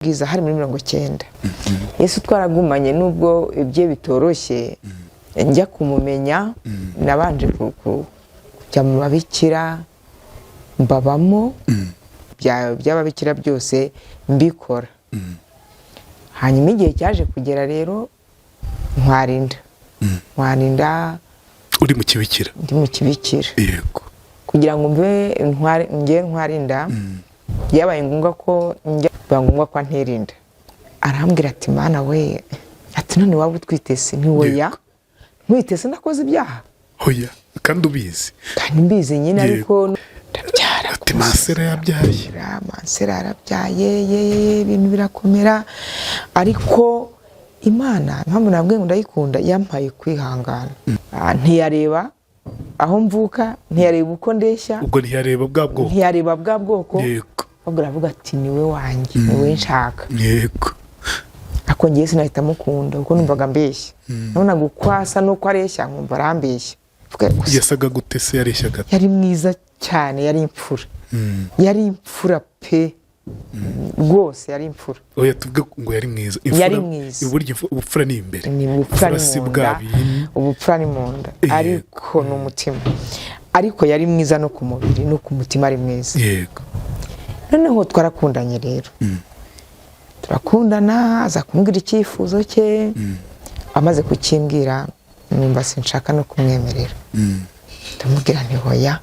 bwiza hari muri 90 Yesu twaragumanye nubwo ibye bitoroshye njya kumumenya nabanje kujya mu babikira mbabamo by'ababikira byose mbikora hanyuma igihe cyaje kugera rero ntwarinda uri mu kibikira ndi mu kibikira yego kugira ngo mbe ntwarinda byabaye ngombwa ko anterinda arambwira ati mana we ati none waba utwitese ntiwoya ntwitese nakoze ibyaha hoya kandi ubizi kandi mbizi nyine ariko ati Mansera yabyaye Mansera yarabyaye ibintu birakomera ariko Imana mpamvu nabwiye ngo ndayikunda yampaye kwihangana ntiyareba aho mvuka ntiyareba uko ndeshya ubwo ntiyareba bwa bwoko yego ahubwo aravuga ati niwe wanjye niwe nshaka yego ako ngiye sinahita mukunda kuko numvaga mbeshya nabona gukwasa no kwareshya nkumva arambeshya yasaga gute se yareshyaga yari mwiza cyane yari imfura pe rwose yari imfura oya tuvuge ngo yari mwiza uburyo ubupfura ni imbere ubupfura ni mu nda ariko ni umutima ariko yari mwiza no ku mubiri no ku mutima ari mwiza yego noneho twarakundanye rero turakundana aza kumbwira icyifuzo cye amaze kukimbwira numva sinshaka no kumwemerera ndamubwira nti hoya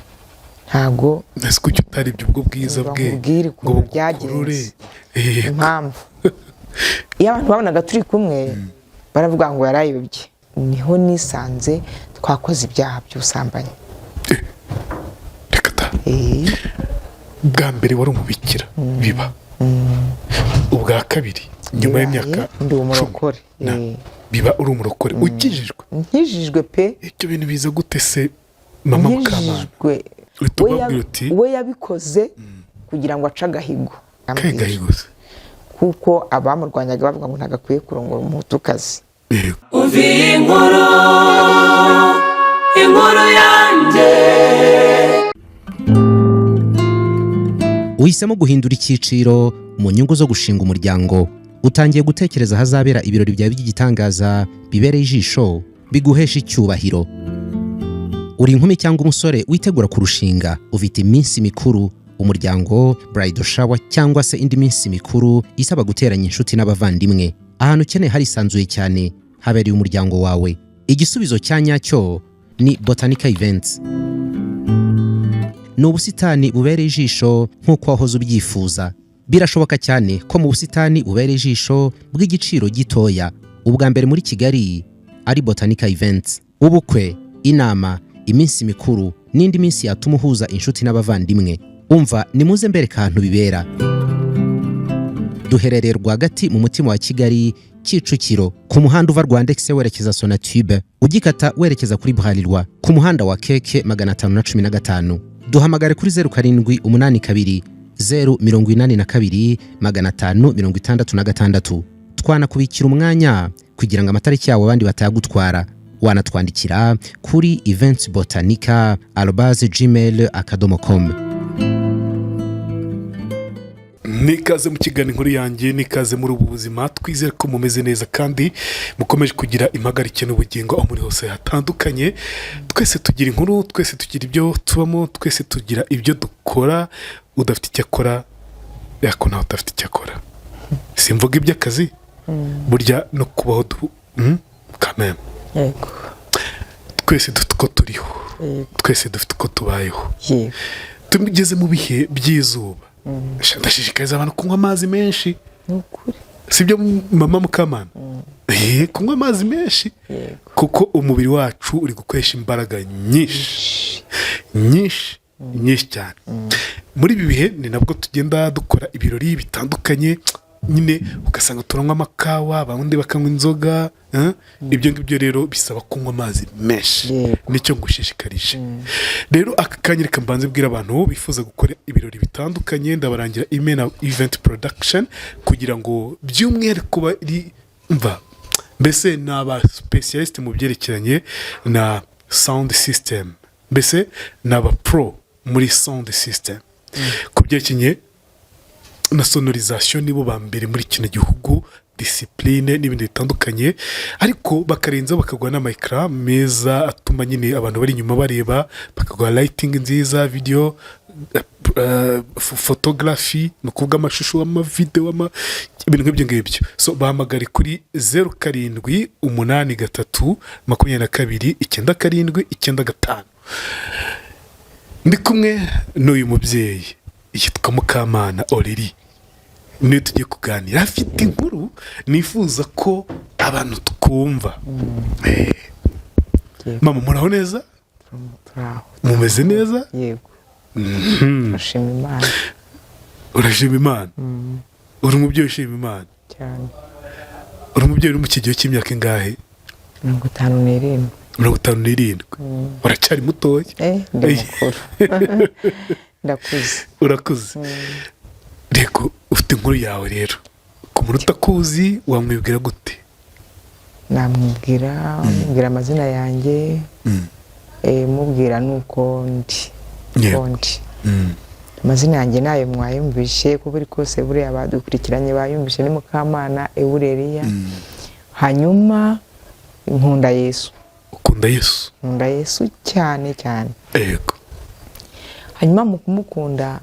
ntago nasi kucyo utari ubwo bwiza bwe ngo byagenze impamvu iyo abantu babonaga turi kumwe baravuga ngo yarayobye niho nisanze twakoze ibyaha by'ubusambanyi reka ta bwa mbere wari umubikira biba ubwa kabiri nyuma y'imyaka ndi umurokore biba uri umurokore nkijijwe pe ibyo bintu biza gute se mama Mukamana we yabikoze kugira ngo ace agahigo kuko abamurwanyaga bavuga ngo ntagakwiye kurongora umuhutukazi uvi inkuru yanjye uhisemo guhindura icyiciro mu nyungu zo gushinga umuryango utangiye gutekereza ahazabera ibirori byawe by'igitangaza bibereye ijisho biguhesha icyubahiro uri inkumi cyangwa umusore witegura kurushinga ufite iminsi mikuru umuryango bridal shower cyangwa se indi minsi mikuru isaba guteranya inshuti n'abavandimwe ahantu ukeneye harisanzuye cyane habereye umuryango wawe igisubizo cya nyacyo ni Botanica Events ni ubusitani bubereye ijisho nk'uko wahoze ubyifuza birashoboka cyane ko mu busitani bubereye ijisho bw'igiciro gitoya ubwa mbere muri Kigali ari Botanica Events ubukwe inama iminsi mikuru n'indi minsi yatuma uhuza inshuti n'abavandimwe umva nimuze mbereka ahantu bibera duherereye rwagati mu mutima wa Kigali Kicukiro ku muhanda uva Rwandex werekeza Sonatube ugikata werekeza kuri Bralirwa ku muhanda wa Keke 515 duhamagare kuri 0782 082 566 twanakubikira umwanya kugira ngo amatariki yawe abandi batayagutwara wanatwandikira kuri eventsbotanica@gmail.com nikaze mu kiganiro inkuru yanjye nikaze muri ubu buzima twizere ko mumeze neza kandi mukomeje kugira impagarike n'ubugingo aho muri hose hatandukanye twese tugira inkuru twese tugira ibyo tubamo twese tugira ibyo dukora udafite icyo akora yako nawe udafite icyo akora simvuga iby'akazi burya no kubaho kameme yego twese dufite uko turiho twese dufite uko tubayeho tugeze mu bihe by'izuba ndashishikariza abantu kunywa amazi menshi sibyo mama Mukamana kunywa amazi menshi kuko umubiri wacu uri gukoresha imbaraga nyinshi cyane muri ibi bihe ni nabwo tugenda dukora ibirori bitandukanye nyine ugasanga turanywa amakawa abandi bakanywa inzoga ibyo ngibyo rero bisaba kunywa amazi menshi nicyo ngushishikarije rero aka kanya reka mbanze bwira abantu bifuza gukora ibirori bitandukanye ndabarangira Imena Event Production kugira ngo by'umwihariko bari mbese ni aba specialist mu byerekeranye na sound system mbese ni aba pro muri sound system ku byerekeranye na sonorization nibo ba mbere muri kino gihugu, discipline n'ibindi bitandukanye, ariko bakarenza bakagwa n'amayikara meza atuma nyine abantu bari inyuma bareba, bakagwa lighting nziza, video, photography, no kuvuga amashusho, amavideo, ibintu nk'ibyo ngibyo. So bahamagare kuri 0783229795. Ndi kumwe n'uyu mubyeyi yitwa Mukamana Aurélie, niyo tugiye kuganira, afite inkuru nifuza ko abantu twumva. Mama, muraho neza? Mumeze neza? Yego. Urashima Imana. Urashima Imana? Uri umubyeyi ushima Imana cyane. Uri umubyeyi uri mu kigero cy'imyaka ingahe? 57. 57. Uracyari mutoya? Ndi mukuru. Ndakuze. Urakuze. Rego ufite inkuru yawe rero, ku muntu utakuzi wamwibwira gute? Namubwira amazina yanjye, mubwira nuko ndi. Amazina yanjye nayo mwayumvishe, kuko buri kose buriya badukurikiranye bayumvishe, ni Mukamana Aurélie. Hanyuma nkunda Yesu. Ukunda Yesu? Nkunda Yesu cyane cyane. Yego. Hanyuma mu kumukunda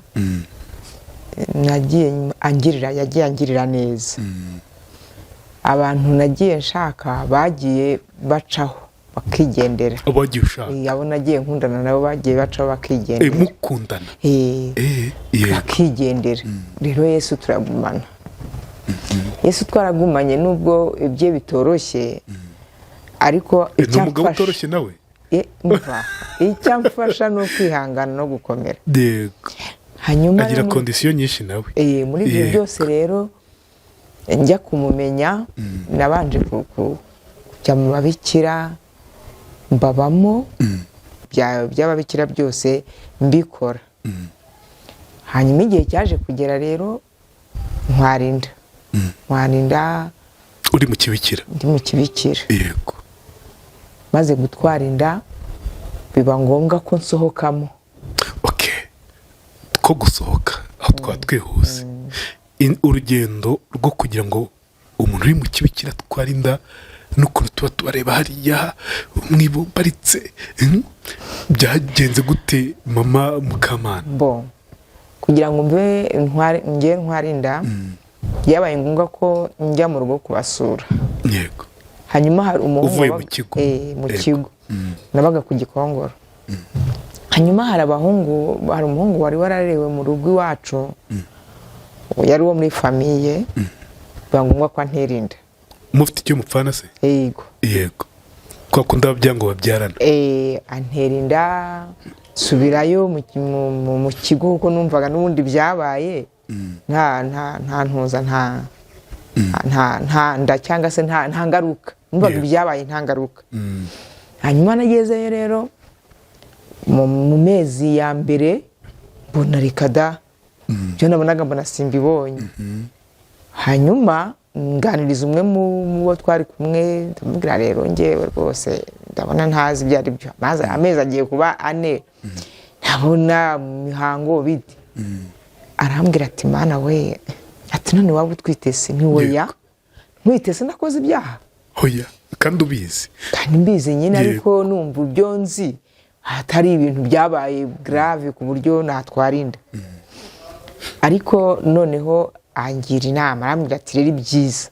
yagiye angirira neza. Abantu nagiye nshaka bagiye bacaho bakigendera. Abagiye ushaka? Abo nagiye nkundana nabo bagiye bacaho bakigendera. Mukundana? Bakigendera. Rero Yesu turagumana. Yesu twaragumanye nubwo ibye bitoroshye, ariko icyamfasha utoroshye nawe? Icyamfasha no kwihangana no gukomera. Yego. Hanyuma agira condition nyinshi nawe. Muri ibyo byose rero njya kumumenya, nabanje kujya mu babikira mbabamo, by'ababikira byose mbikora. Hanyuma igihe cyaje kugera rero nkwarinda. Uri mu kibikira? Ndi mu kibikira. Yego. Maze gutwara inda biba ngombwa ko nsohokamo. Ko gusohoka aho twatwihuse, urugendo rwo kugira ngo umuntu uri mu kibikira atwara inda, n'ukuntu tuba tubareba hariya mwibaritse, byagenze gute mama Mukamana? Kugira ngo ntware inda byabaye ngombwa ko njya mu rugo kubasura. Yego. Hanyuma hari umuhungu uvuye mu kigo, nabaga ku Gikongoro. Hanyuma hari umuhungu wari wararewe mu rugo iwacu, yari uwo muri famiye, biba ngombwa ko antera inda. Mufite icyo mupfana se? Yego. Kwa kundi ababyeyi ngo babyarana? Antera inda, subirayo mu kigo kuko numvaga n'ubundi byabaye, nta ntuza, nta nda cyangwa se nta ngaruka, numvaga byabaye nta ngaruka. Hanyuma nagezeyo rero mu mezi ya mbere mbona rikada, byo nabonaga mbona simbibonye. Hanyuma nganiriza umwe mu bo twari kumwe, ndamubwira rero ngewe rwose ndabona ntazi ibyo ari byo, amezi agiye kuba 4 ntabona mihango bite. Arambwira ati Mana we, ati none waba utwite se? Ntiwoya ntwite se nakoze ibyaha? Hoya, kandi ubizi? Kandi mbizi nyine, ariko numva ibyo nzi hatari ibintu byabaye grave ku buryo natwara inda. Ariko noneho angira inama, arambwira ati rero byiza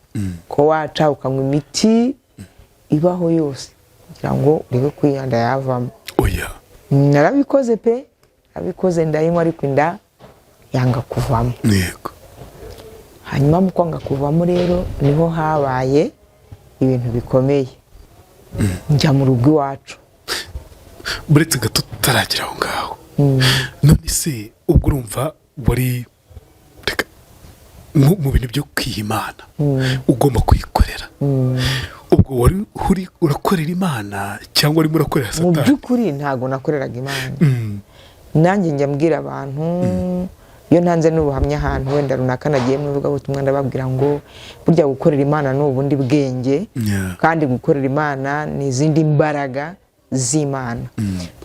ko waca ukanywa imiti ibaho yose kugira ngo urebe ko inda yavamo. Narabikoze pe, abikoze ndayinywa, ariko inda yanga kuvamo. Yego. Hanyuma mu kwanga kuvamo rero niho habaye ibintu bikomeye. Njya mu rugo iwacu. Buretse gato tutaragira aho ngaho, none se ubwo urumva wari mu bintu byo kwihimana, ugomba kuyikorera, ubwo wari urakorera Imana cyangwa urimo urakorera Satani? Mu by'ukuri ntago nakoreraga Imana. Nanjye njya mbwira abantu, iyo ntanze n'ubuhamya ahantu wenda runaka nagiye mu ivugabutumwa, ndababwira ngo burya gukorera Imana ni ubundi bwenge, kandi gukorera Imana ni izindi mbaraga z'Imana.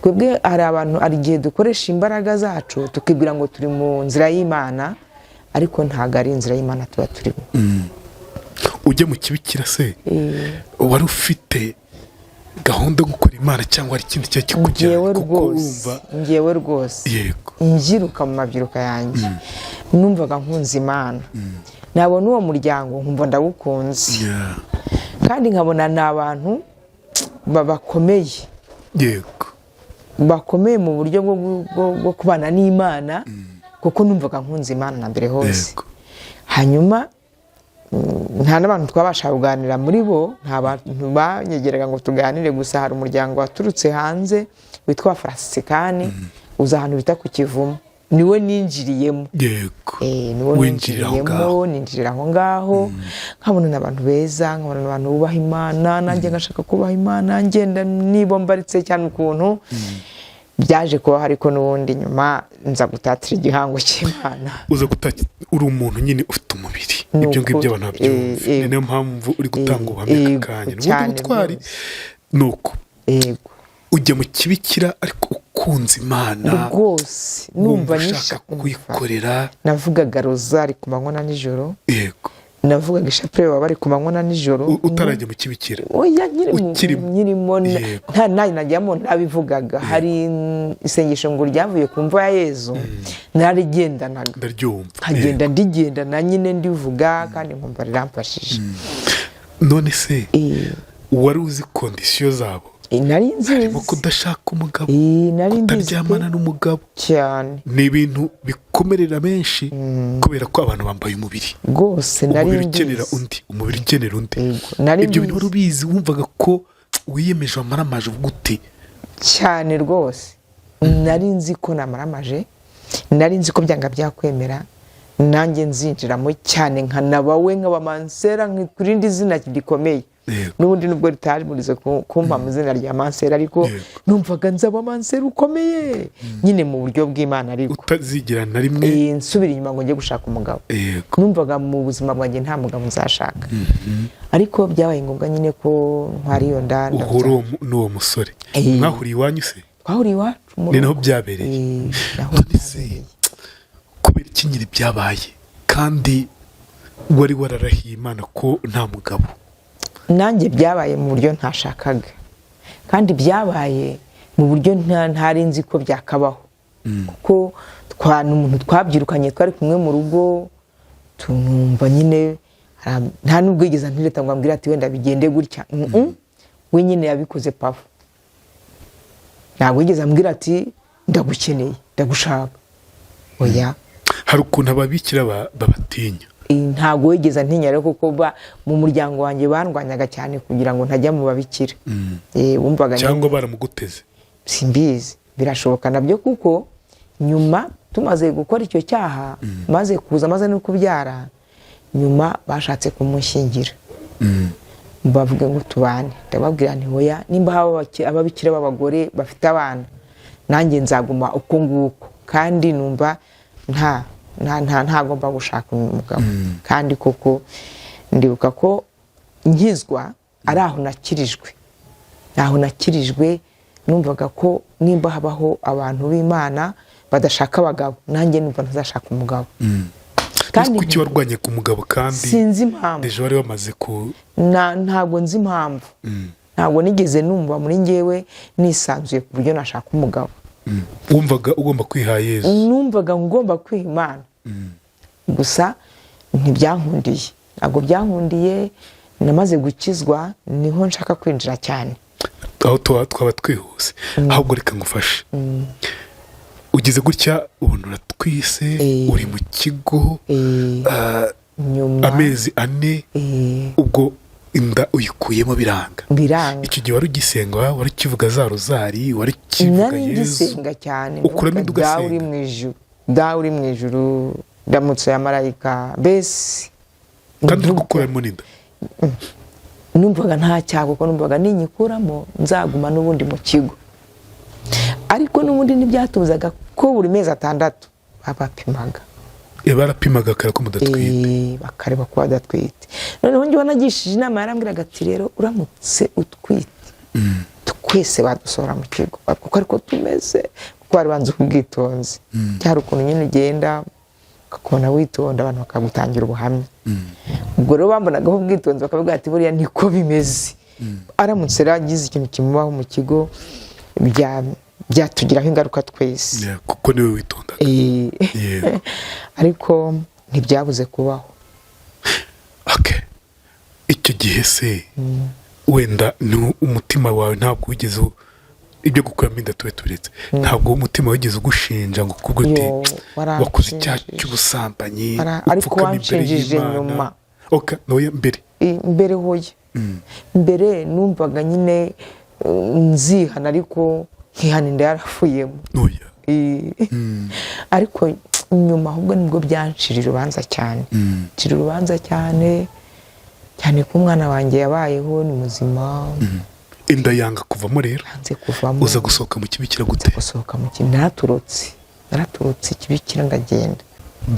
Twebwe hari abantu, hari igihe dukoresha imbaraga zacu tukibwira ngo turi mu nzira y'Imana, ariko ntabwo ari inzira y'Imana tuba turimo. ujya mu kibikira se wari ufite gahunda yo gukora Imana cyangwa hari ikindi cyo kikujyana kuko wumva ngewe rwose yego ngiruka mu mabyiruka yanjye numvaga nkunze Imana, nabona uwo muryango nkumva ndawukunze kandi nkabona ni abantu bakomeye, yego bakomeye mu buryo bwo kubana n'Imana, kuko numvaga nkunze Imana na mbere hose. Hanyuma nta n'abantu twabasha kuganira muri bo, nta bantu banyegeraga ngo tuganire, gusa hari umuryango waturutse hanze witwa Franciscani uza ahantu bita ku Kivumu, niwe ninjiriyemo. yego niwe ninjiriyemo, ninjirira aho ngaho nkabona n'abantu beza, nkabona n'abantu bubaha Imana, nanjye ngashaka kubaha Imana, ngenda nibombaritse cyane ukuntu byaje kubaho. Ariko n'ubundi nyuma nza gutatira igihango cy'Imana. uza gutatira, uri umuntu nyine ufite umubiri, ibyo ngibyo abantu babyumva, ni nayo mpamvu uri gutanga ubuhamya kanya n'ubundi butwari. nuko ujya mu kibikira ariko ukunze Imana rwose, numva ushaka kuyikorera. navugaga rozari ku manywa na nijoro, yego navugaga ishapule baba bari ku manywa na nijoro. utarajya mu kibikira oya nyirimo nta nayo najyamo nabivugaga. hari isengesho ngo ryavuye ku mva ya Yezu, narigendanaga ndaryumva, nkagenda ndigendana nyine ndivuga kandi nkumva riramfashije. none se wari uzi kondisiyo zabo? nari nzizi, harimo kudashaka umugabo, nari kutaryamana n'umugabo cyane, ni ibintu bikomerera benshi kubera ko abantu bambaye umubiri rwose. nari umubiri ukenera undi, umubiri ukenera undi. ibyo bintu wari ubizi, wumvaga ko wiyemeje wamaramaje uvuga uti cyane rwose. nari nzi ko namaramaje, nari nzi ko byanga byakwemera nanjye nzinjiramo cyane, nkanabawe nk'abamansera kuri indi zina rikomeye. n'ubundi nubwo ritari murize kumpa mu izina rya Mansera, ariko numvaga nzaba Mansera ukomeye nyine mu buryo bw'Imana, ariko utazigira na rimwe nsubira inyuma ngo njye gushaka umugabo. numvaga mu buzima bwanjye nta mugabo nzashaka, ariko byabaye ngombwa nyine ko ntwara iyo nda. uhura n'uwo musore, mwahuriye iwanyu se? twahuriye iwacu, ni naho byabereye. kubera iki nyine byabaye kandi wari wararahiye Imana ko nta mugabo? nanjye byabaye mu buryo ntashakaga, kandi byabaye mu buryo ntari nzi ko byakabaho, kuko umuntu twabyirukanye twari kumwe mu rugo, tunumva nyine nta nubwo yigeze ntireta ngo ambwira ati wenda bigende gutya. we nyine yabikoze pafu, ntabwo yigeze ambwira ati ndagukeneye ndagushaka. oya, hari ukuntu ababikira babatinya. ntabwo wigeze ntinya rero, kuko mu muryango wanjye bandwanyaga cyane kugira ngo ntajya mu babikira. wumvaga cyangwa baramuguteze, simbizi, birashoboka nabyo, kuko nyuma tumaze gukora icyo cyaha, maze kuza maze no kubyara, nyuma bashatse kumushyingira. bavuga ngo tubane, ndababwira nti oya, nimba ababikira b'abagore bafite abana, nanjye nzaguma uko nguko, kandi numva ntagomba gushaka umugabo. kandi koko ndibuka ko nkizwa ari aho nakirijwe, numvaga ko nimba habaho abantu b'Imana badashaka abagabo, nanjye numva ntazashaka umugabo. kandi kuki warwanye ku mugabo? kandi sinzi impamvu, deje wari wamaze ku ntabwo nzi impamvu. ntabwo nigeze numva muri ngewe nisanzuye ku buryo nashaka umugabo. wumvaga ugomba kwiha Yezu? numvaga ngomba kwiha Imana. gusa ntibyankundiye, ntabwo byankundiye. namaze gukizwa niho nshaka kwinjira cyane. aho twaba twihuse, ahubwo reka ngufashe. ugize gutya ubona uratwise, uri mu kigo amezi 4, ubwo inda uyikuyemo biranga. icyo gihe wari ugisenga, wari ukivuga za rozari, wari ukivuga Yezu? nari ngisenga cyane, ukuramo inda ugasenga. dawe uri mu ijuru, ndamutse ya marayika, mbese kandi uri gukuramo n'inda. numvaga nta cyago, kuko numvaga ninyikuramo nzaguma n'ubundi mu kigo. ariko n'ubundi ntibyatuzaga ko buri mezi 6 babapimaga. barapimaga akareba ko mudatwite, bakareba ko badatwite. noneho njye wanagishije inama, yarambwiraga ati rero uramutse utwite, twese badusohora mu kigo, kuko ariko tumeze, kuko bari banze ubwitonzi. cyari ukuntu nyine ugenda ukabona witonda abantu bakagutangira ubuhamya. Ubwo rero bambonagaho ubwitonzi bakavuga ati buriya niko bimeze. Aramutse ragize ikintu kimubaho mu kigo byatugiraho ingaruka twese. Kuko niwe witondaga. Ariko ntibyabuze kubaho. Okay. Icyo gihe se wenda ni umutima wawe ntabwo wigeze ibyo gukuramo inda tube turetse, ntabwo umutima wigeze ugushinja ngo kuguti wakoze icyaha cy'ubusambanyi ariko wanshinjije nyuma. Okay, noya mbere hoye. Mbere numvaga nyine nzihana ariko nkihana inda yarafuyemo. Ariko nyuma ahubwo nibwo byanshira urubanza cyane. Nshira urubanza cyane ko umwana wanjye yabayeho ni muzima. Inda yanga kuvamo rero. Hanze kuvamo. Uza gusohoka mu kibikira gute? Gusohoka mu kibikira naraturutse ikibikira ndagenda.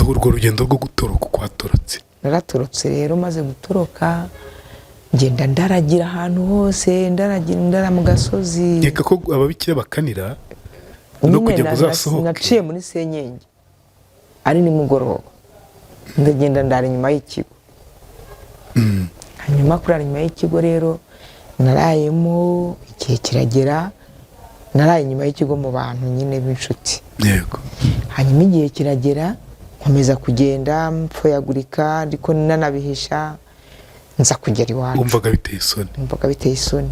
Urwo rugendo rwo gutoroka kwatorotse. Naraturutse rero maze gutoroka ngenda ndaragira ahantu hose, ndara mu gasozi. Yeka ko ababikira bakanira no kujya kuzasohoka. Naciye muri Senyenge ari ni mugoroba, ndagenda ndara inyuma y'ikigo. Hanyuma kurara inyuma y'ikigo rero narayemo igihe kiragera, naraye inyuma y'ikigo mu bantu nyine b'inshuti. Yego. Hanyuma igihe kiragera nkomeza kugenda mpfoyagurika ariko nanabihisha nza kugera iwacu. Umvaga biteye isoni.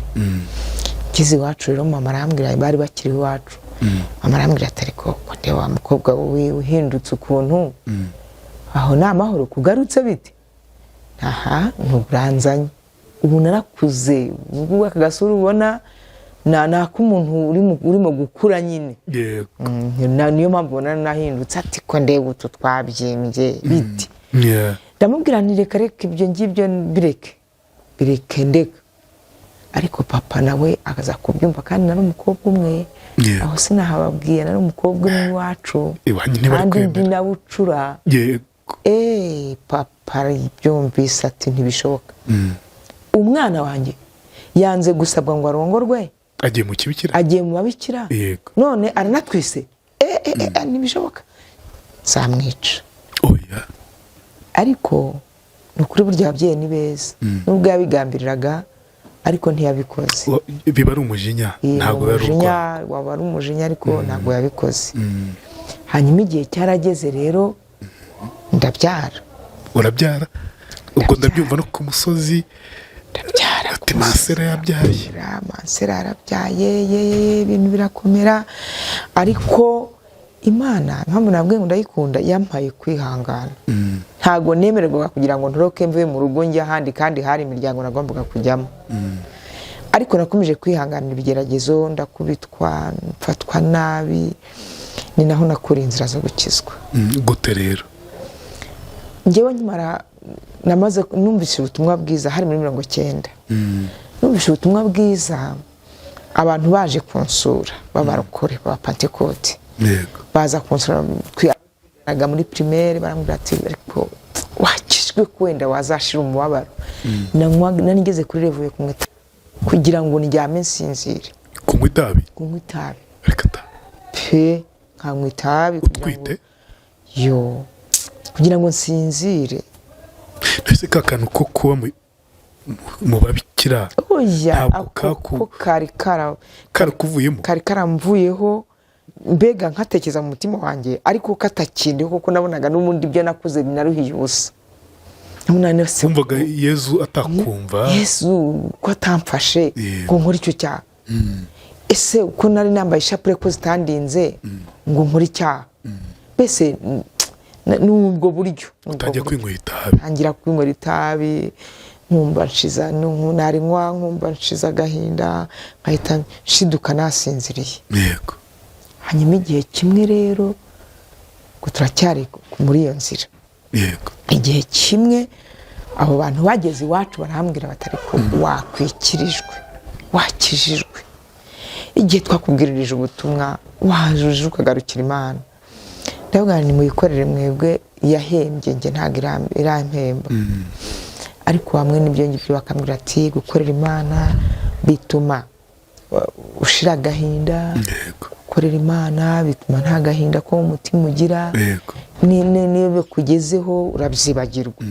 Kizi iwacu rero mama arambwira bari bakiri iwacu. Mama arambwira ati ariko nde wa mukobwa uhindutse ukuntu aho ni amahoro kugarutse bite? Aha ntuburanzanye ubu narakuze, ubu aka gasura ubona nako umuntu urimo gukura nyine. Niyo mpamvu ubona nahindutse ati ko ndeba utu twabyimbye biti. Ndamubwira nti reka ibyo ngibyo bireke ndeka. Ariko papa nawe akaza kubyumva kandi nari umukobwa umwe. Aho sinahababwiye nari umukobwa umwe iwacu kandi ndi na bucura. Papa byumvise ati ntibishoboka. Umwana wanjye yanze gusabwa ngo arongorwe, agiye mu kibikira, agiye mu babikira, none aranatwise. Ntibishoboka, samwica. Ariko nukuri burya ababyeyi ni beza. Nubwo yabigambiriraga ariko ntiyabikoze. Biba ari umujinya, ntabwo waba ari umujinya ariko ntabwo yabikoze. Hanyuma igihe cyarageze rero ndabyara. Urabyara? Ubwo ndabyumva no ku musozi. Ndabyara. Ati Mansera yabyaye. Mansera yarabyaye, ibintu birakomera. Ariko Imana mpamvu nabwiye ngo ndayikunda yampaye kwihangana. Ntago nemererwa kugira ngo ntoroke mvuye mu rugo njya ahandi kandi hari imiryango nagombaga kujyamo. Ariko nakomeje kwihanganira ibigeragezo, ndakubitwa, mfatwa nabi, ni naho nakura inzira zo gukizwa. Gute rero? Ngewe nkimara namaze numvise ubutumwa bwiza hari muri 90. Numvise ubutumwa bwiza abantu baje kunsura b'abarokore ba Pentecote. Baza kunsura kwiraga muri primaire barambwira ati ariko wakijwe kwenda wazashira umubabaro. Nanigeze kuri revuye kumwe kugira ngo ndyame nsinzire. Kunywa itabi? Kunywa itabi. Reka ta. Nkanywa itabi utwite? Yo. Kugira ngo nsinzire. Ese kakanu ko kuba mu babikira. Oya, ako karakuvuyemo. Kari karamvuyeho mbega nkatekeza mu mutima wanjye ariko katakindeho kuko nabonaga n'ubundi byo nakuze binaruhiye ubusa. Umvaga Yezu atakumva. Yezu ko atamfashe ngo nkore icyo cyaha. Ese uko nari nambaye ishapure ko zitandinze ngo nkore icyaha. Bese n'ubwo buryo utajya kwinywera itabi. Ntangira kwinywera itabi, nkumva nshiza narinywa nkumva nshiza agahinda nkahita nshiduka nasinziriye. Yego. Hanyuma igihe kimwe rero ngo turacyari muri iyo nzira. Yego. Igihe kimwe abo bantu bageze iwacu barambwira batari ko wakijijwe. Igihe twakubwirije ubutumwa wajuje ukagarukira Imana. Ndavuga ni muyikorere mwebwe yahembye nge ntago irampemba. Ariko hamwe n'ibyo ngibyo bakambwira ati gukorera Imana bituma ushira agahinda, gukorera Imana bituma nta gahinda ko mu mutima ugira, yego niyo bikugezeho urabyibagirwa.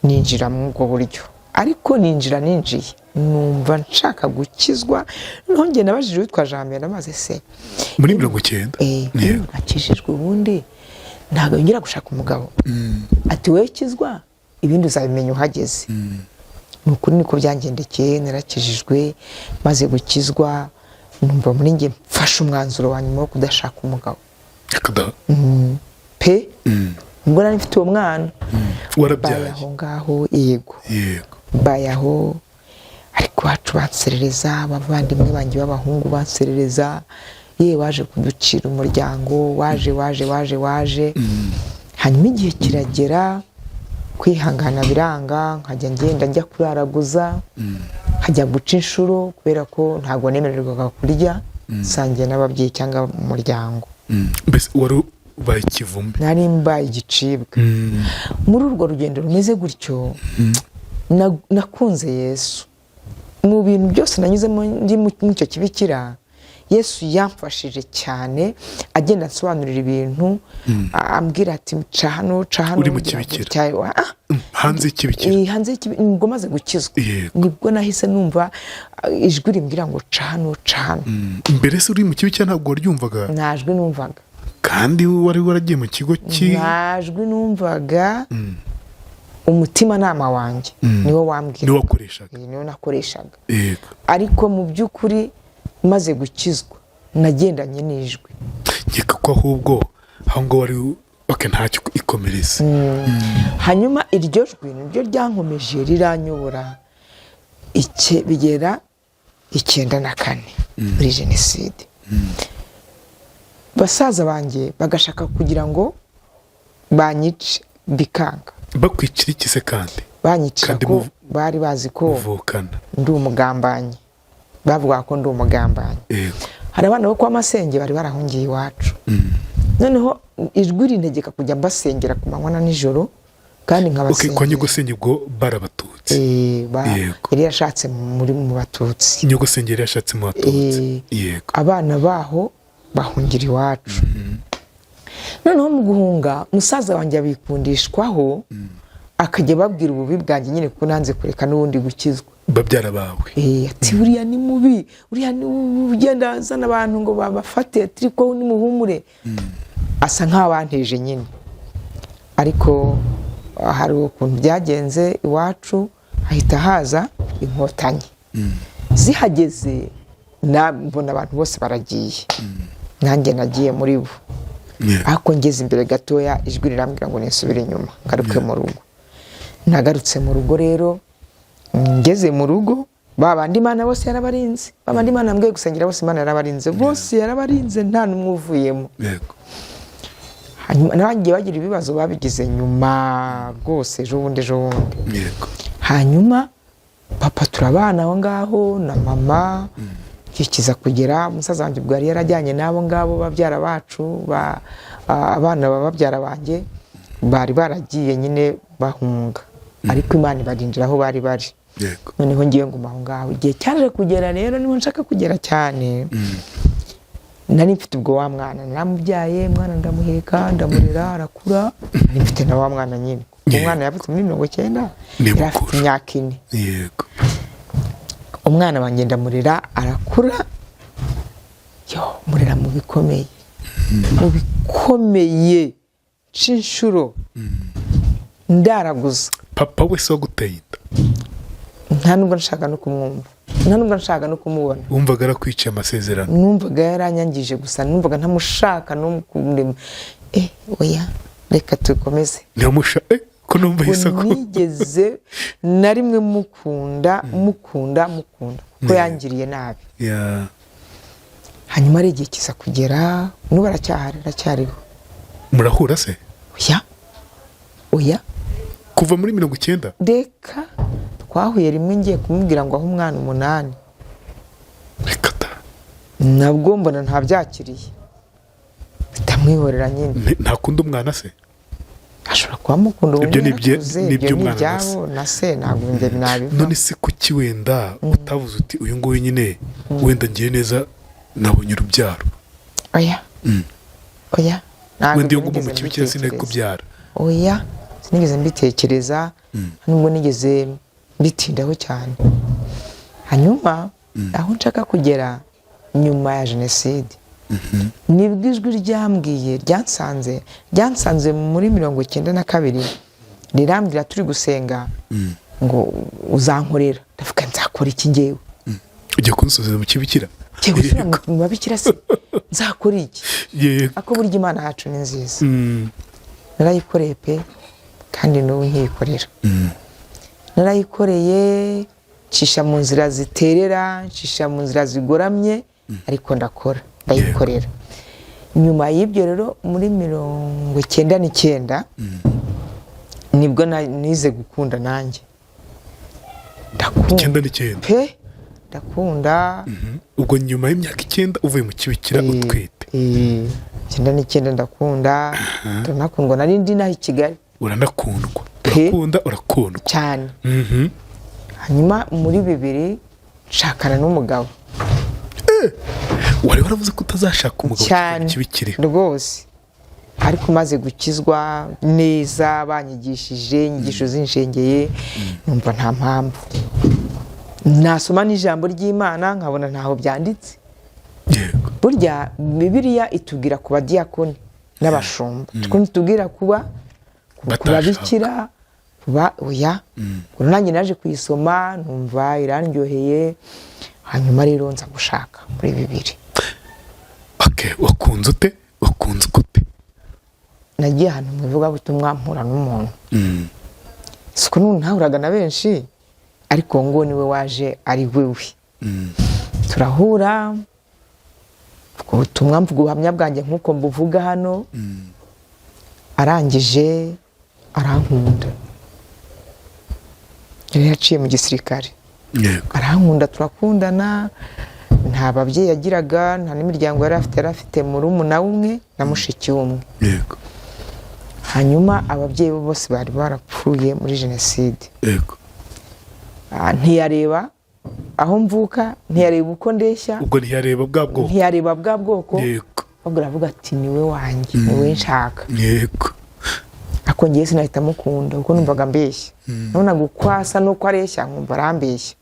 Ninjira muri ubwo buryo, ariko ninjiye numva nshaka gukizwa. Noneho njye nabajije witwa Jamera maze se muri 90 yego akijijwe ubundi ntabwo yongera gushaka umugabo. Ati wowe kizwa ibindi uzabimenya uhageze. Nukuri niko byangendekeye, narakijijwe maze gukizwa numva muri njye mfashe umwanzuro wa nyuma wo kudashaka umugabo pe. Ubwo nari mfite uwo mwana warabyaye aho ngaho, yego yego bayaho, ariko wacu banserereza, abavandimwe banjye b'abahungu banserereza, ye waje kuducira umuryango, waje. Hanyuma igihe kiragera, kwihangana biranga, nkajya ngenda njya kuraraguza, nkajya guca inshuro kubera ko ntabwo nemererwaga kurya sangiye n'ababyeyi cyangwa mu muryango. mbese wari ubaye ikivume? Nari mbaye igicibwa. Muri urwo rugendo rumeze gutyo nakunze Yesu. Mu bintu byose nanyuzemo ndi mu cyo kibikira, Yesu yamfashije cyane, agenda asobanurira ibintu, ambwira ati ca hano uri mu kibikira hanze y'ikibikira. Hanze y'ikibikira nibwo maze gukizwa, nibwo nahise numva ijwi rimbwira ngo ca hano. Mbere se uri mu kibikira ntabwo waryumvaga? Nta jwi numvaga. Kandi wari waragiye mu kigo nta jwi numvaga. Umutima nama wanjye niwo wambwira, niwo wakoreshaga? niwo nakoreshaga. Yego. Ariko mu by'ukuri maze gukizwa nagendanye n'ijwi. Nkeka ko ahubwo aho ngo wari ntacyo ikomereza. Hanyuma iryo jwi niryo ryankomeje riranyobora bigera 94 muri jenoside. Basaza banjye bagashaka kugira ngo banyice bikanga. Bakwicira iki se kandi? Banyicira ko bari bazi ko uvukana ndi umugambanyi, bavuga ko ndi umugambanyi. Hari abana bo kwa Masenge bari barahungiye iwacu. Noneho ijwi rintegeka kujya mbasengera ku manywa na nijoro, kandi nkabasengera. Kwa nyogosenge ubwo barabatutsi? Yari yashatse muri mu Batutsi. Nyogosenge yari yashatse mu Batutsi. Yego. Abana baho bahungira iwacu. Noneho mu guhunga musaza wanjye abikundishwaho, akajya babwira ububi bwanjye nyine ko nanze kureka n'ubundi gukizwa. Babyara bawe? Ati uriya ni mubi, uriya ni ugenda azana abantu ngo babafate, ati ko ni muhumure. Asa nk'abanteje nyine. Ariko hari ukuntu byagenze iwacu, hahita haza inkotanyi. Zihageze nabona abantu bose baragiye, nanjye nagiye muri bo. Ariko ngeze imbere gatoya ijwi rirambwira ngo nisubire inyuma ngaruke mu rugo. Nagarutse mu rugo rero, ngeze mu rugo babandi Imana bose yarabarinze, babandi Imana mbwiye gusengera bose Imana yarabarinze, bose yarabarinze nta numwe uvuyemo. Yego. Hanyuma nanjye bagira ibibazo babigize nyuma rwose ejo bundi. Yego. Hanyuma papa turabana aho ngaho na mama, kiza kugera umusaza wanjye bwari yarajyanye n'abo ngabo babyara bacu, abana babyara banjye bari baragiye nyine bahunga, ariko Imana ibarindira aho bari. Yego. Noneho ngiye nguma aho ngaho, igihe cyaje kugera rero niho nshaka kugera cyane. Nari mfite ubwo wa mwana namubyaye, mwana ndamuheka ndamurera arakura, nari mfite na wa mwana nyine. Umwana yavutse muri 90, yari afite imyaka 4. Yego. Umwana wanjye ndamurera arakura, murera mu bikomeye, mu bikomeye c'inshuro, ndaraguza. Papa we so guteye inda? Nta nubwo nshaka no kumwumva, nta nubwo nshaka no kumubona. Wumvaga arakwiciye amasezerano? Numvaga yaranyangije gusa, numvaga ntamushaka no kumurema. Oya reka tukomeze. Ko numva hisako nigeze na rimwe mukunda kuko yangiriye nabi. Hanyuma ari igihe kiza kugera, n'ubu aracyariho. Murahura se? Oya kuva muri 90? Reka twahuye rimwe ngiye kumubwira ngo aho umwana 8. Reka ta nabwo mbona ntabyakiriye, bitamwihorera nyine. Ntakunda umwana se? Ashobora kuba mukunda ibyo nibyo umwana na se ntabwo njye nabiva. None se kuki wenda utavuze uti uyu nguyu nyine wenda ngiye neza nabonye urubyaro? oya oya ntabwo wenda iyo ibyo nguma mu nigeze kibikira sinari mbitekereza. kubyara oya sinigeze mbitekereza nubwo nigeze mbitindaho cyane. hanyuma aho nshaka kugera nyuma ya jenoside nibwo ijwi ryambwiye ryansanze muri 92 rirambwira turi gusenga ngo uzankorera. ndavuga nzakora iki ngewe? ugiye kunsubiza mu kibikira ngiye gusubira mu babikira se nzakora iki? yego ako burya Imana yacu ni nziza. narayikoreye pe kandi n'ubu nkiyikorera. narayikoreye nshisha mu nzira ziterera, nshisha mu nzira zigoramye, ariko ndayikorera. nyuma y'ibyo rero muri 99 nibwo nize gukunda nanjye. Icyenda n'icyenda pe ndakunda. ubwo nyuma y'imyaka 9 uvuye mu kibikira utwite. 99 ndakunda. Ndakundwa nari ndi naho i Kigali. uranakundwa urakundwa cyane. hanyuma muri 2000 nshakana n'umugabo. wari waravuze ko utazashaka umugabo cyane kibikire rwose, ariko maze gukizwa neza banyigishije inyigisho zinshengeye numva nta mpamvu. nasoma n'ijambo ry'Imana nkabona ntaho byanditse. yego burya Bibiliya itubwira ku badiyakoni n'abashumba, itubwira kuba bikira kuba oya. nanjye naje kuyisoma numva irandyoheye, hanyuma rero nza gushaka muri 2000. wakunze ute? wakunze gute? nagiye ahantu mu ivugabutumwa mpura n'umuntu. siko ntahuraga na benshi, ariko ngo niwe waje ari wewe. turahura ubutumwa mvuga ubuhamya bwanjye nk'uko mbuvuga hano. arangije arankunda. yari yaciye mu gisirikare. arankunda turakundana. nta babyeyi yagiraga, nta n'imiryango yari afite murumuna umwe na mushiki umwe. yego hanyuma ababyeyi bose bari barapfuye muri jenoside. yego ntiyareba aho mvuka, ntiyareba uko ndeshya, ubwo ntiyareba bwa bwoko. yego ahubwo aravuga ati niwe wanjye, niwe nshaka. yego ako ngiye sinahita mukunda kuko numvaga mbeshya. nabonaga uko asa n'uko areshya nkumva arambeshya.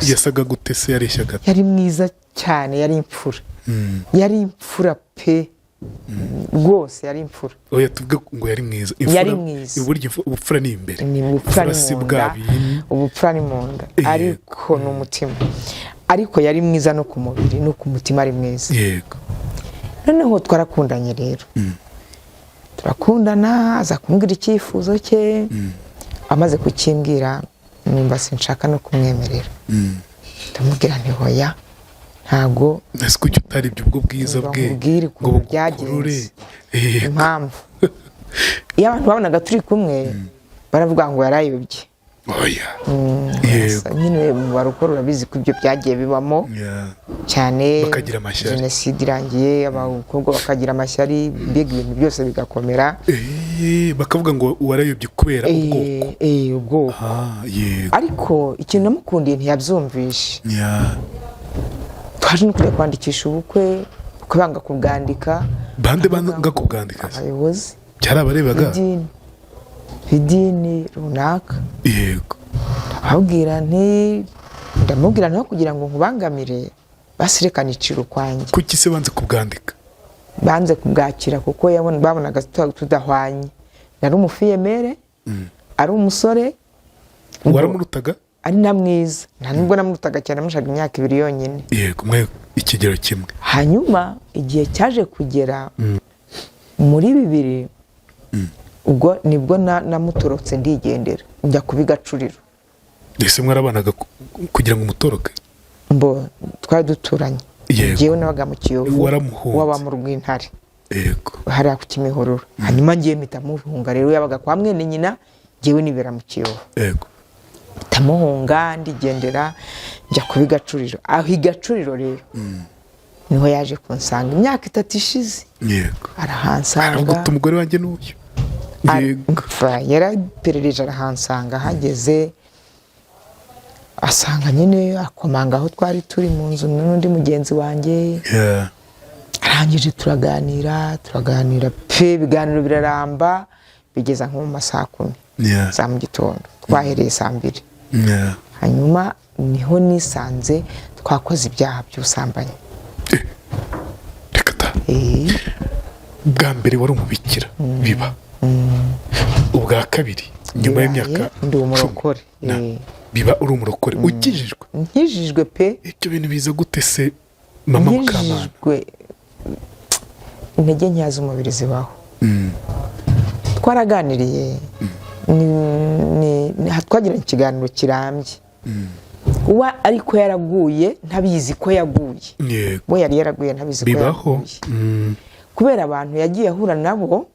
yasaga gute se? yareshyaga yari mwiza cyane, yari imfura. yari imfura pe rwose, yari imfura. oya tuvuge ngo yari mwiza. yari mwiza. uburyo ubupfura ni imbere, ubupfura ni mu nda, ubupfura ni mu nda, ariko ni umutima. ariko yari mwiza no ku mubiri no ku mutima ari mwiza. yego noneho twarakundanye rero. turakundana, aza kumbwira icyifuzo cye. amaze kukimbwira numva sinshaka no kumwemerera. ndamubwira nti hoya ntago nasi kuki utaribye ubwo bwiza bwe ngo byagenze. impamvu iyo abantu babonaga turi kumwe baravuga ngo yarayobye. oya nyine mu barokore urabizi ko ibyo byagiye bibamo cyane. bakagira amashyari, jenoside irangiye abakobwa bakagira amashyari, mbega ibintu byose bigakomera. bakavuga ngo warayobye kubera ubwoko. yego ariko ikintu namukundiye ntiyabyumvishe. twaje no kujya kwandikisha ubukwe kuko banga kubwandika. bande banga kubwandika? abayobozi cyarabarebaga idini runaka. yego ndamubwira nti kugira ngo nkubangamire basirekana iciro kwanjye. kuki se banze kubwandika? banze kubwakira kuko babonaga tudahwanye. yari umufiyemere, ari umusore. waramurutaga? ari na mwiza, nta nubwo namurutaga cyane, amushaga imyaka 2 yonyine. yego mwe ikigero kimwe. hanyuma igihe cyaje kugera muri 2000 ubwo nibwo namutorotse ndigendera njya kubigacuriro. ese mwarabanaga kugira ngo mutoroke? twari duturanye. yewe nabaga mu Kiyovu, waba mu Rwintare. yego hariya ku Kimihurura. hanyuma ngiye mpita muhunga rero, yabaga kwa mwene nyina, yewe nibera mu Kiyovu. yego tamuhunga ndigendera njya kubigacuriro. aho igacuriro rero niho yaje kunsanga imyaka 3 ishize. yego arahansanga. umugore wanjye n'uyu. yego yaraperereje arahansanga. hageze asanga nyine akomanga aho twari turi mu nzu n'undi mugenzi wanjye. turangije turaganira pe ibiganiro biraramba bigeza nko mu masaha 10 Yeah. za mu gitondo twahereye saa 2 Yeah. hanyuma niho nisanze twakoze ibyaha by'ubusambanyi. Reka ta. Eh, Bwa mbere wari umubikira biba. Ubwa kabiri nyuma y'imyaka ndi umurokore. 10, biba uri umurokore ukijijwe. Nkijijwe pe. Ibyo bintu biza gute se mama Mukamana? Nkijijwe. Intege nkeya z'umubiri zibaho. Twaraganiriye twagiranye ikiganiro kirambye. Uwa ariko yaraguye ntabizi ko yaguye. Yego. We yari yaraguye ntabizi ko Bibaho. yaguye. Kubera abantu yagiye ahura nabo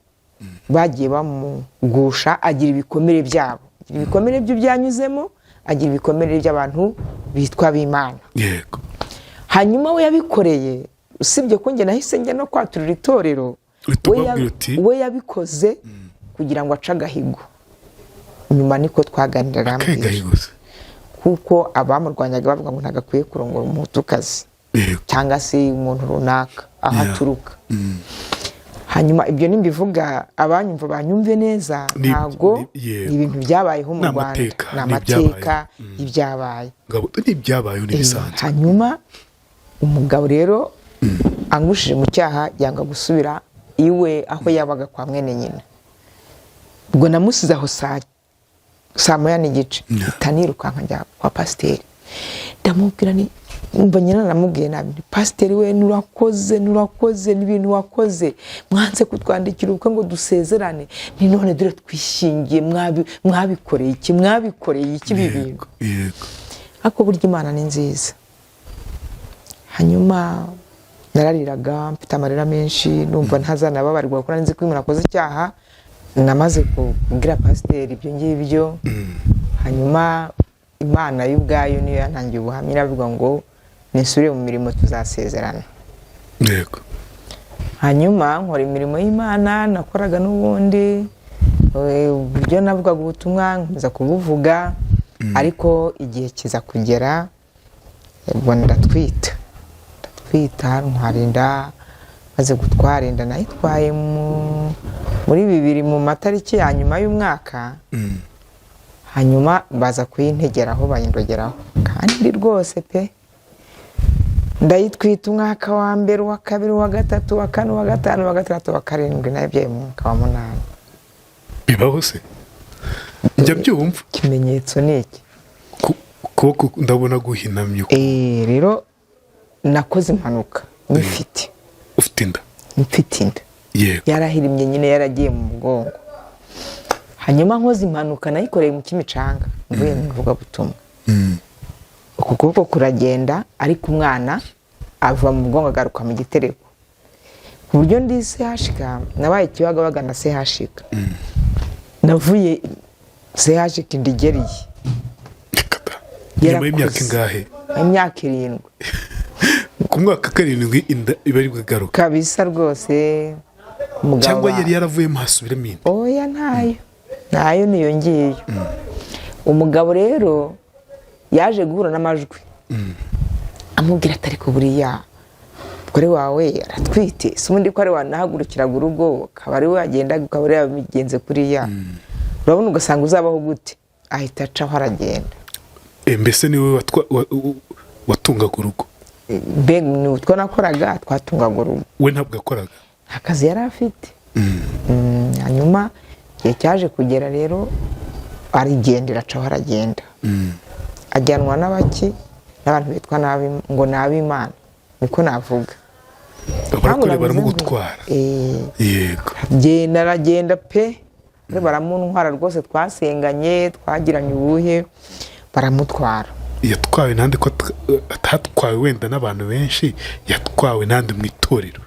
bagiye bamugusha agira ibikomere byabo. Agira ibikomere byanyuzemo, agira ibikomere by'abantu bitwa b'Imana. Yego. Hanyuma we yabikoreye usibye ko nge nahise njya no kwaturira itorero. We yabikoze kugira ngo ace agahigo. Nyuma niko twaganira kuko abamurwanyaga bavuga ngo ntagakwiye kurongora umutukazi cyangwa se umuntu runaka aho aturuka. Hanyuma ibyo nimbivuga abanyumva banyumve neza, ntago ibintu byabayeho mu Rwanda, n'amateka y'ibyabaye. Ngabo n'ibyabaye n'ibisanzwe. Hanyuma umugabo rero angushije mu cyaha yanga gusubira iwe aho yabaga kwa mwene nyina. Ubwo namusize aho saa moya n'igice itanirukanka njya kwa pasiteri. Ndamubwira ni umva nyina namubwiye nabi, pasiteri we nurakoze n'ibintu wakoze, mwanze kutwandikira ubukwe ngo dusezerane, ni none dore twishingiye, mwabikoreye iki bibintu. Yego. Ako burya Imana ni nziza. Hanyuma narariraga mfite amarira menshi numva ntazanababarirwa kuko nzi ko umuntu akoze icyaha. Namaze kubwira pasiteri ibyo ngibyo. Hanyuma Imana y'ubwayo niyo yantangiye ubuhamya iravuga ngo nisubire mu mirimo tuzasezerana. Yego. Hanyuma nkora imirimo y'Imana nakoraga n'ubundi uburyo navugaga ubutumwa nkomeza kubuvuga, ariko igihe kiza kugera ubwo ndatwita ntwarinda, maze gutwara inda nayitwaye muri 2 mu matariki ya nyuma y'umwaka. Hanyuma baza kuyintegeraho bayindogeraho kandi rwose pe ndayitwita umwaka wa mbere, wa kabiri, wa gatatu, wa kane, wa gatanu, wa gatandatu, wa karindwi, nabyaye mu mwaka wa 8. Bibaho se njya byumva ikimenyetso ni iki kuko ndabona guhinamye. Rero nakoze impanuka nyifite. Ufite inda? Mfite inda. Yego. Yarahirimye nyine yaragiye mu mugongo. Hanyuma nkoze impanuka nayikoreye mu Kimicanga mvuye mu ivugabutumwa. Uko kuboko kuragenda ariko umwana ava mu mugongo agaruka mu gitereko. Ku buryo ndi CHK nabaye Kibagabaga na CHK. Navuye CHK indigeriye. Nyuma y'imyaka ingahe? Imyaka 7. Ku mwaka 7 inda iba ari bwagaruka kabisa rwose. Umugabo cyangwa yari yaravuyemo hasubiramo inda? Oya ntayo niyo ngiye. Umugabo rero yaje guhura n'amajwi. Amubwira atari ko buriya kore wawe aratwite, sumundi ko ari wanahagurukira urugo kabari we agenda ukabari yabigenze kuriya. Urabona ugasanga uzabaho gute? Ahita aca haragenda. Mbese niwe watungaga urugo? Ni utwo nakoraga twatungaga urugo. We ntabwo akoraga? Akazi yari afite. Hanyuma igihe cyaje kugera rero arigendera aca haragenda. Ajyanwa n'abaki n'abantu bitwa nabi ngo n'ab'Imana niko navuga. Abarakore baramugutwara? Yego. Aragenda pe baramuntwara rwose, twasenganye twagiranye ubuhe baramutwara. Yatwawe nande ko atatwawe wenda n'abantu benshi, yatwawe nande mu itorero?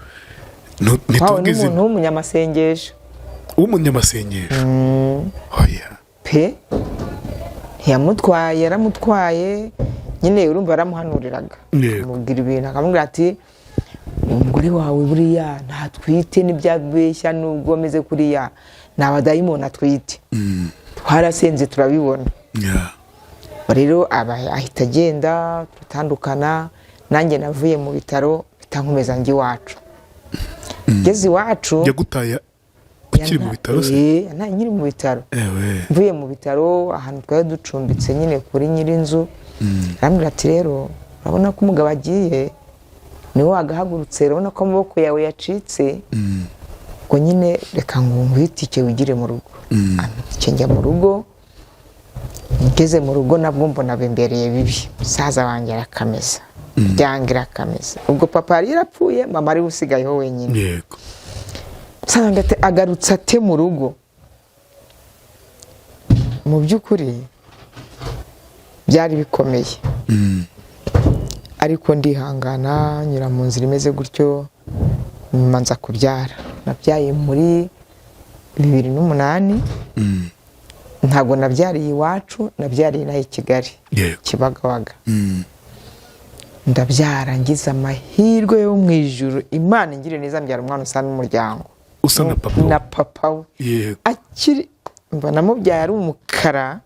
Nitubwize umuntu w'umunyamasengesho. Umunyamasengesho? Oya. Pe yaramutwaye nyine urumva baramuhanuriraga. Amubwira ibintu akamubwira ati umugore wawe buriya ntatwite n'ibyabeshya nubwo ameze kuriya n'abadayimoni atwite. Twarasenze turabibona. Rero ahita agenda tutandukana, nanjye navuye mu bitaro bitankomeza njye iwacu. ngeze iwacu yagutaya ukiri mu bitaro se? nta nyiri mu bitaro, ewe mvuye mu bitaro ahantu twari ducumbitse nyine kuri nyirinzu, arambwira ati rero urabona ko umugabo agiye niwe wagahagurutse, urabona ko amaboko yawe yacitse, ngo nyine reka ngo nguhe itike wigire mu rugo. Itike njya mu rugo, ngeze mu rugo nabwo mbona bimbereye bibi, musaza wanjye arakameza, byangira akameza, ubwo papa yari yarapfuye, mama ari usigayeho wenyine. yego Musaza agarutse ate mu rugo, mu by'ukuri byari bikomeye, ariko ndihangana nyura mu nzira imeze gutyo, manza kubyara. Nabyaye muri 2008, ntabwo nabyariye iwacu, nabyariye naho i Kigali, Kibagabaga. Ndabyara ngize amahirwe yo mu ijuru, Imana ingire neza, mbyara umwana usa n'umuryango, usa na papa we. yego Akiri mbona mubyaye ari umukara,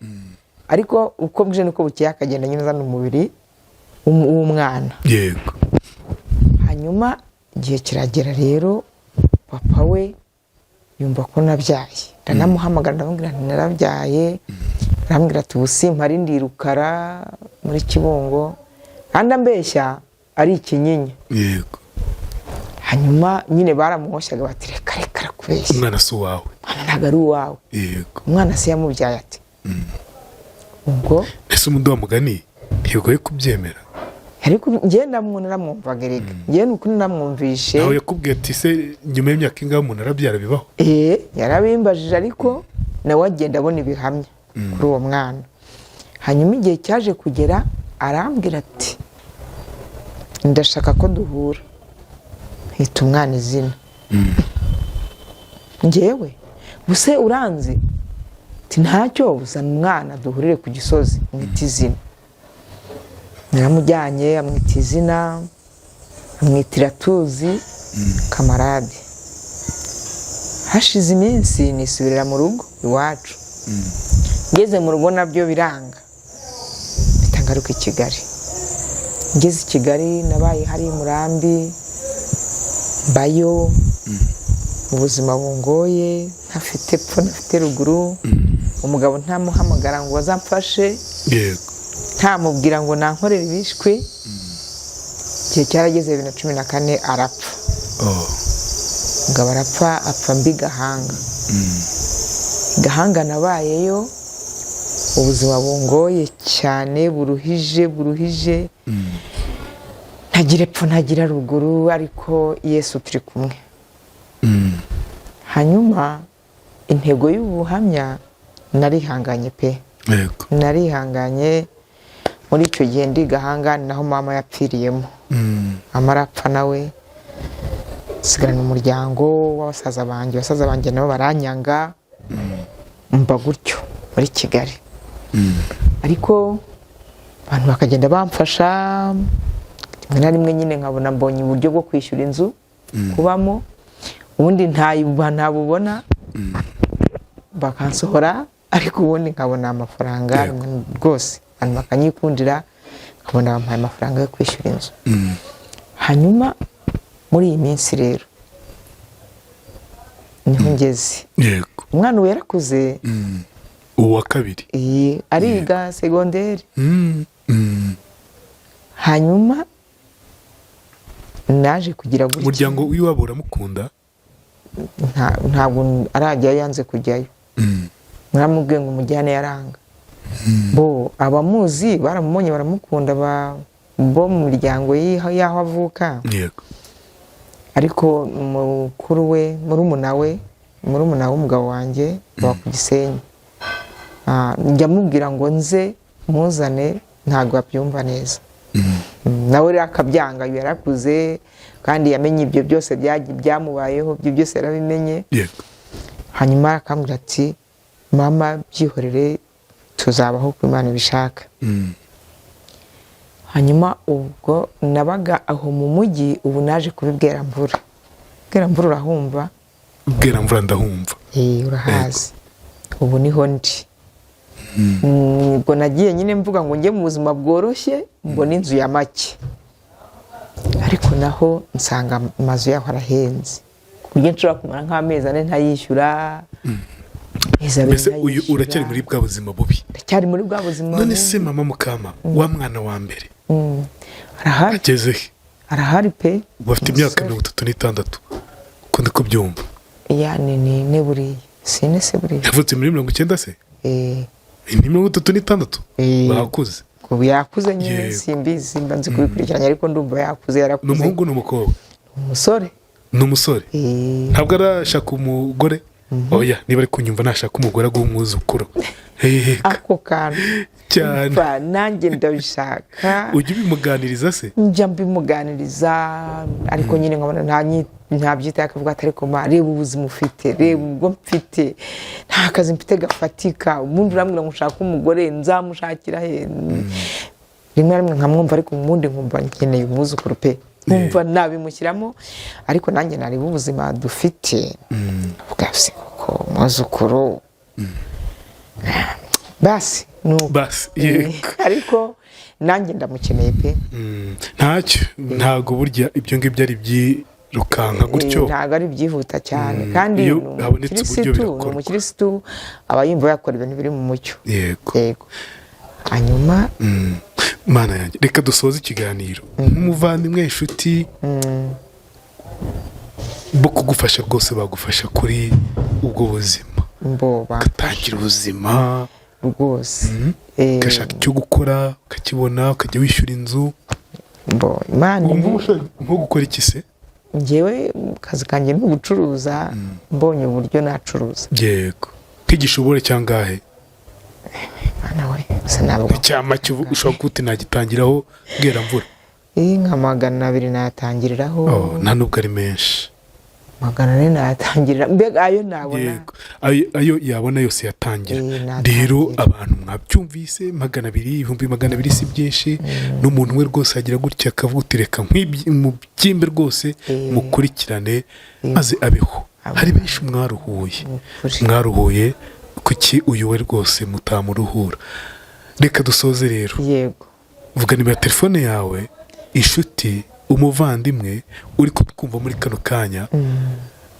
ariko uko bwije niko bukeye akagenda nyine azana umubiri w'umwana. yego Hanyuma igihe kiragera rero, papa we yumva ko nabyaye, ndanamuhamagara ndamubwira nti narabyaye, arambwira ati ubu simpari ndi Rukara muri Kibungo, kandi ambeshya ari Ikinyinya. yego Hanyuma nyine baramuhoshyaga bati reka reka arakubeshya, umwana si uwawe. umwana ntabwo ari uwawe, yego umwana se yamubyaye ati. Ubwo ese umuduha mugani ntibigoye kubyemera? ariko njye naramwumvaga erega, njye nuko namwumvishe. nawe yakubwiye ati se nyuma y'imyaka ingahe umuntu arabyara bibaho? Yarabimbajije, ariko nawe agenda abona ibihamya kuri uwo mwana. Hanyuma igihe cyaje kugera, arambwira ati ndashaka ko duhura, hita umwana izina. Njyewe buse uranzi, ati ntacyo, uzana umwana duhurire ku Gisozi, mwita izina. Naramujyanye, amwita izina, amwitira Tuzi Kamarade. Hashize iminsi nisubirira mu rugo iwacu, ngeze mu rugo nabyo biranga, bitangaruka i Kigali. Ngeze i Kigali nabaye hari Murambi, mbayo ubuzima bungoye, ntafite epfo ntafite ruguru, umugabo ntamuhamagara ngo azamfashe, yego ntamubwira ngo nankorere ibishwi. Igihe cyarageze 2014 arapfa. Umugabo arapfa, apfa mbi Gahanga. Gahanga nabayeyo ubuzima bungoye cyane, buruhije, ntagira epfo ntagira ruguru, ariko Yesu turi kumwe. Hanyuma intego y'ubuhamya, narihanganye pe, yego narihanganye. Muri icyo gihe ndi Gahanga naho mama yapfiriyemo, mama arapfa nawe, sigarana umuryango w'abasaza banjye. Abasaza banjye nabo baranyanga, mba gutyo muri Kigali. Ariko abantu bakagenda bamfasha, rimwe na rimwe nyine nkabona mbonye uburyo bwo kwishyura inzu kubamo, ubundi ntabubona, bakansohora, ariko ubundi nkabona amafaranga rwose, abantu bakanyikundira, nkabona bampaye amafaranga yo kwishyura inzu. Hanyuma muri iyi minsi rero niho ngeze, yego umwana we yarakuze, uwa kabiri ariga segonderi. Hanyuma naje kugira gutya, umuryango w'iwabo uramukunda? ntabwo arajyayo, yanze kujyayo. Muramubwiye ngo umujyane, yaranga. Bo abamuzi baramumonye baramukunda, bo mu miryango y'aho avuka. yego Ariko mukuru we, murumuna w'umugabo wanjye wa ku Gisenyi, njya mubwira ngo nze muzane, ntabwo abyumva neza. Nawe rero akabyanga, yarakuze kandi yamenye ibyo byose byamubayeho, ibyo byose yarabimenye. yego Hanyuma akambwira ati mama byihorere, tuzabaho uko Imana ibishaka. Hanyuma ubwo nabaga aho mu mujyi, ubu naje kubibwira Mvura. Bwira Mvura urahumva? Bwira Mvura ndahumva. Urahazi. Ubu niho ndi. Ubwo nagiye nyine mvuga ngo njye mu buzima bworoshye, mbona inzu ya make, ariko naho nsanga amazu yaho arahenze. buryo nshobora kumara nk'amezi ane ntayishyura amezi abiri mbese uyu ntayishyura. uracyari muri bwa buzima bubi. ndacyari muri bwa buzima none se mama Mukama wa mwana wa mbere arahari ageze he? arahari pe bafite imyaka Umusore. 36 uko ndi kubyumva. ya ni buriya sine se buriya yavutse muri 90 se eh ni 36 Eh. bakuze. kuba yakuze nyine Yego. simbizi simba nzi kubikurikiranya ariko ndumva yakuze yarakuze. ni umuhungu n'umukobwa? umusore ni umusore. eh ntabwo arashaka umugore. oya niba ari kunyumva nashaka umugore agumwuzukuru. ako kantu cyane. Umva, nanjye ndabishaka ujye ubimuganiriza se? njya mbimuganiriza ariko nyine nkabona nta byita akavuga ati ariko ma reba ubuzima ufite reba ubwo mfite nta kazi mfite gafatika ubundi urambwira ngo ushaka umugore nzamushakira he rimwe rimwe nkamwumva ariko ubundi nkumva nkeneye umwuzukuru pe nkumva nabimushyiramo ariko nanjye nareba ubuzima dufite bwase kuko umwuzukuru basi nuko basi yego. ariko nanjye ndamukeneye pe ntacyo ntago burya ibyo ngibyo ari byirukanka gutyo. ntabwo ari byihuta cyane kandi iyo habonetse uburyo birakorwa. umukirisitu aba yumva yakora ibintu biri mu mucyo yego. yego hanyuma mana yanjye reka dusoze ikiganiro nk'umuvandimwe inshuti bo kugufasha rwose bagufasha kuri ubwo buzima mboba ugatangira ubuzima rwose ugashaka icyo gukora ukakibona ukajya wishyura inzu. mbo imana nko gukora iki se? njyewe akazi kanjye ni ugucuruza mbonye uburyo nacuruza yego. nk'igishobora cyangahe? imana we se ntabwo icyama ushobora kuba nagitangiraho bwera mvura. nka 200 natangiriraho nta nubwo ari menshi. 400 natangirira mbega ayo nabona yego. ayo yabona yose yatangira. natangira. rero abantu mwabyumvise 200 ibihumbi 200 si byinshi. n'umuntu we rwose agira gutya akavutireka mu byimbe rwose mukurikirane maze abeho. hari benshi mwaruhuye kuki uyu we rwose mutamuruhura. reka dusoze rero. yego vuga nimero ya telefone yawe inshuti umuvandimwe uri kutwumva muri kano kanya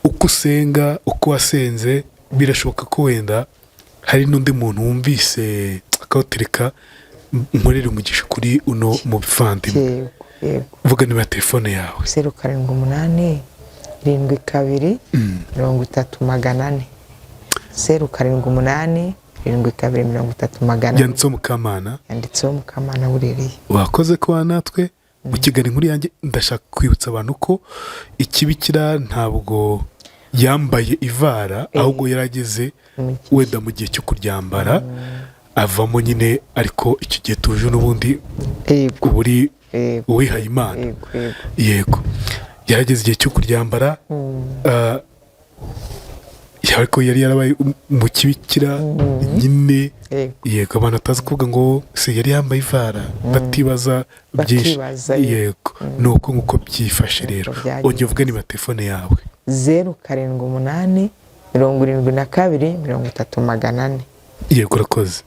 uko usenga uko wasenze birashoboka ko wenda hari n'undi muntu wumvise akawutereka nkorera umugisha kuri uno muvandimwe. yego vuga nimero ya telefone yawe. 078 72 30 400 078 yanditseho Mukamana. yanditseho Mukamana burereye. wakoze kuba natwe mu kigali nkuru yanjye. ndashaka kwibutsa abantu ko ikibikira ntabwo yambaye ivara ahubwo yarageze wenda mu gihe cyo kuryambara avamo nyine ariko icyo gihe tuje n'ubundi uburi uwihaye Imana. yego yarageze igihe cyo kuryambara ariko yari yarabaye mu kibikira nyine. yego abantu atazi kuvuga ngo se yari yambaye ivara batibaza byinshi. yego nuko nkuko byifashe rero. ongera uvuge niba telefone yawe. 078 72 30 400. yego urakoze.